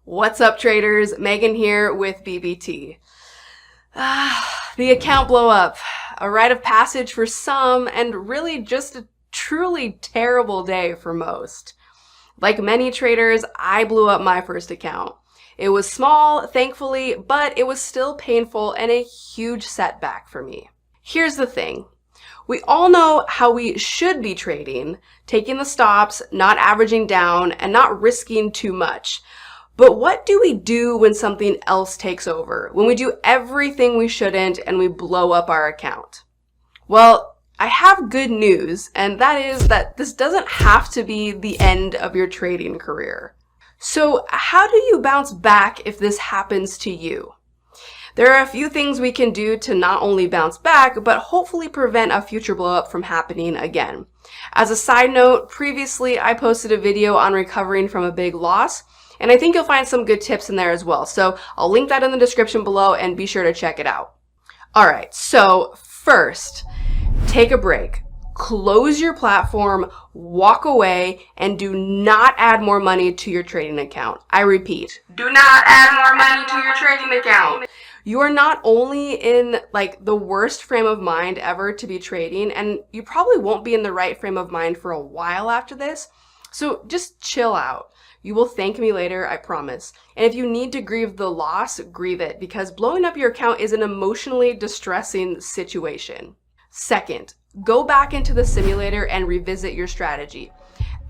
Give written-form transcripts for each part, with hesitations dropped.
What's up, traders? Megan here with BBT. The account blow up, a rite of passage for some, and really just a truly terrible day for most. Like many traders, I blew up my first account. It was small, thankfully, but it was still painful and a huge setback for me. Here's the thing. We all know how we should be trading, taking the stops, not averaging down, and not risking too much. But what do we do when something else takes over? When we do everything we shouldn't and we blow up our account? Well, I have good news, and that is that this doesn't have to be the end of your trading career. So how do you bounce back if this happens to you? There are a few things we can do to not only bounce back, but hopefully prevent a future blowup from happening again. As a side note, previously I posted a video on recovering from a big loss, and I think you'll find some good tips in there as well. So I'll link that in the description below and be sure to check it out. All right, so first, take a break. Close your platform, walk away, and do not add more money to your trading account. I repeat, do not add more money to your trading account. You are not only in the worst frame of mind ever to be trading, and you probably won't be in the right frame of mind for a while after this. So just chill out. You will thank me later, I promise. And if you need to grieve the loss, grieve it, because blowing up your account is an emotionally distressing situation. Second, go back into the simulator and revisit your strategy.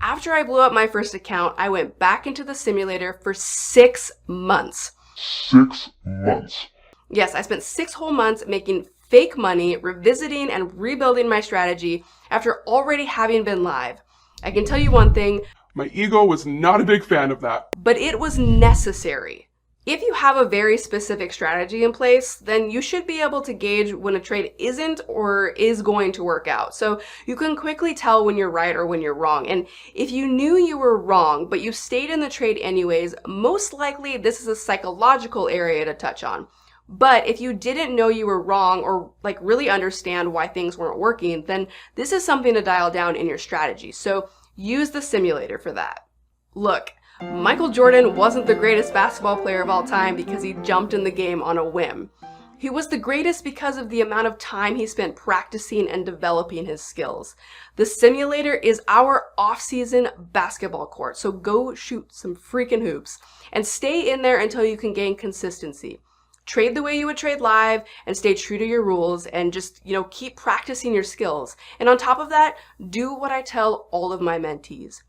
After I blew up my first account, I went back into the simulator for 6 months. 6 months. Yes, I spent 6 whole months making fake money, revisiting and rebuilding my strategy after already having been live. I can tell you one thing. My ego was not a big fan of that. But it was necessary. If you have a very specific strategy in place, then you should be able to gauge when a trade isn't or is going to work out. So you can quickly tell when you're right or when you're wrong. And if you knew you were wrong, but you stayed in the trade anyways, most likely this is a psychological area to touch on. But if you didn't know you were wrong or really understand why things weren't working, then this is something to dial down in your strategy. So use the simulator for that. Look, Michael Jordan wasn't the greatest basketball player of all time because he jumped in the game on a whim. He was the greatest because of the amount of time he spent practicing and developing his skills. The simulator is our off-season basketball court, so go shoot some freaking hoops and stay in there until you can gain consistency. Trade the way you would trade live and stay true to your rules and just, keep practicing your skills. And on top of that, do what I tell all of my mentees.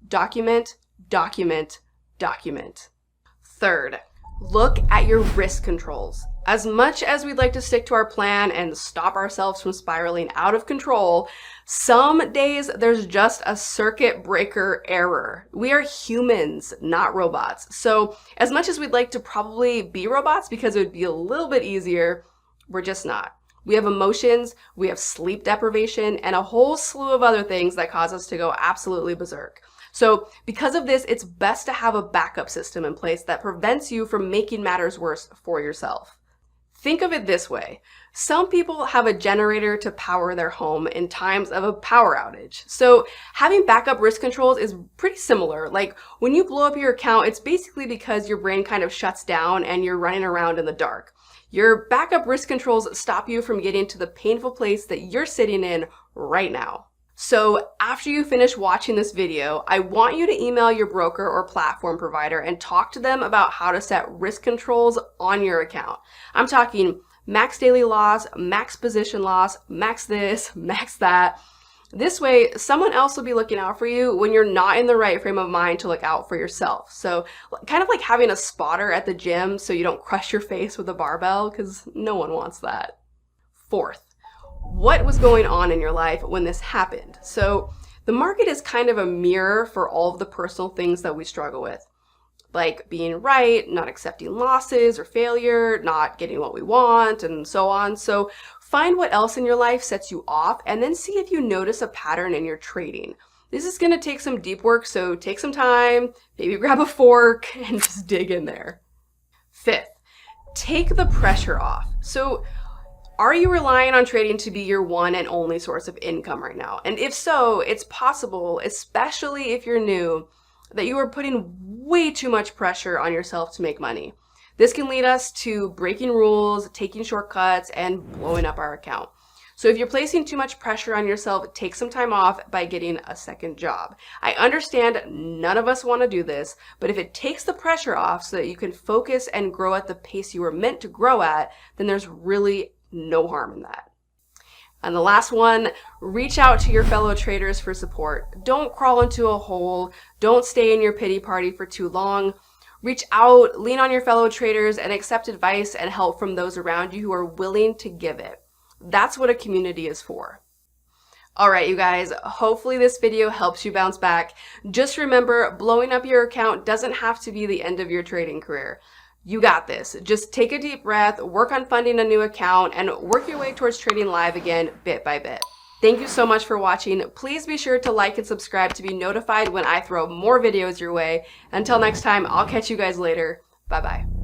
Document, document, document. Third, look at your risk controls. As much as we'd like to stick to our plan and stop ourselves from spiraling out of control, some days there's just a circuit breaker error. We are humans, not robots. So as much as we'd like to probably be robots because it would be a little bit easier, we're just not. We have emotions, we have sleep deprivation, and a whole slew of other things that cause us to go absolutely berserk. So because of this, it's best to have a backup system in place that prevents you from making matters worse for yourself. Think of it this way. Some people have a generator to power their home in times of a power outage. So having backup risk controls is pretty similar. Like when you blow up your account, it's basically because your brain kind of shuts down and you're running around in the dark. Your backup risk controls stop you from getting to the painful place that you're sitting in right now. So after you finish watching this video, I want you to email your broker or platform provider and talk to them about how to set risk controls on your account. I'm talking max daily loss, max position loss, max this, max that. This way, someone else will be looking out for you when you're not in the right frame of mind to look out for yourself. So kind of like having a spotter at the gym so you don't crush your face with a barbell, because no one wants that. Fourth, what was going on in your life when this happened? So the market is kind of a mirror for all of the personal things that we struggle with, like being right, not accepting losses or failure, not getting what we want, and so on. So find what else in your life sets you off and then see if you notice a pattern in your trading. This is going to take some deep work, so take some time, maybe grab a fork and just dig in there. Fifth, take the pressure off. So are you relying on trading to be your one and only source of income right now? And if so, it's possible, especially if you're new, that you are putting way too much pressure on yourself to make money. This can lead us to breaking rules, taking shortcuts, and blowing up our account. So if you're placing too much pressure on yourself, take some time off by getting a second job. I understand none of us want to do this, but if it takes the pressure off so that you can focus and grow at the pace you were meant to grow at, then there's really no harm in that. And the last one, reach out to your fellow traders for support. Don't crawl into a hole. Don't stay in your pity party for too long. Reach out, lean on your fellow traders, and accept advice and help from those around you who are willing to give it. That's what a community is for. All right, you guys, hopefully this video helps you bounce back. Just remember, blowing up your account doesn't have to be the end of your trading career. You got this. Just take a deep breath, work on funding a new account, and work your way towards trading live again bit by bit. Thank you so much for watching. Please be sure to like and subscribe to be notified when I throw more videos your way. Until next time, I'll catch you guys later. Bye-bye.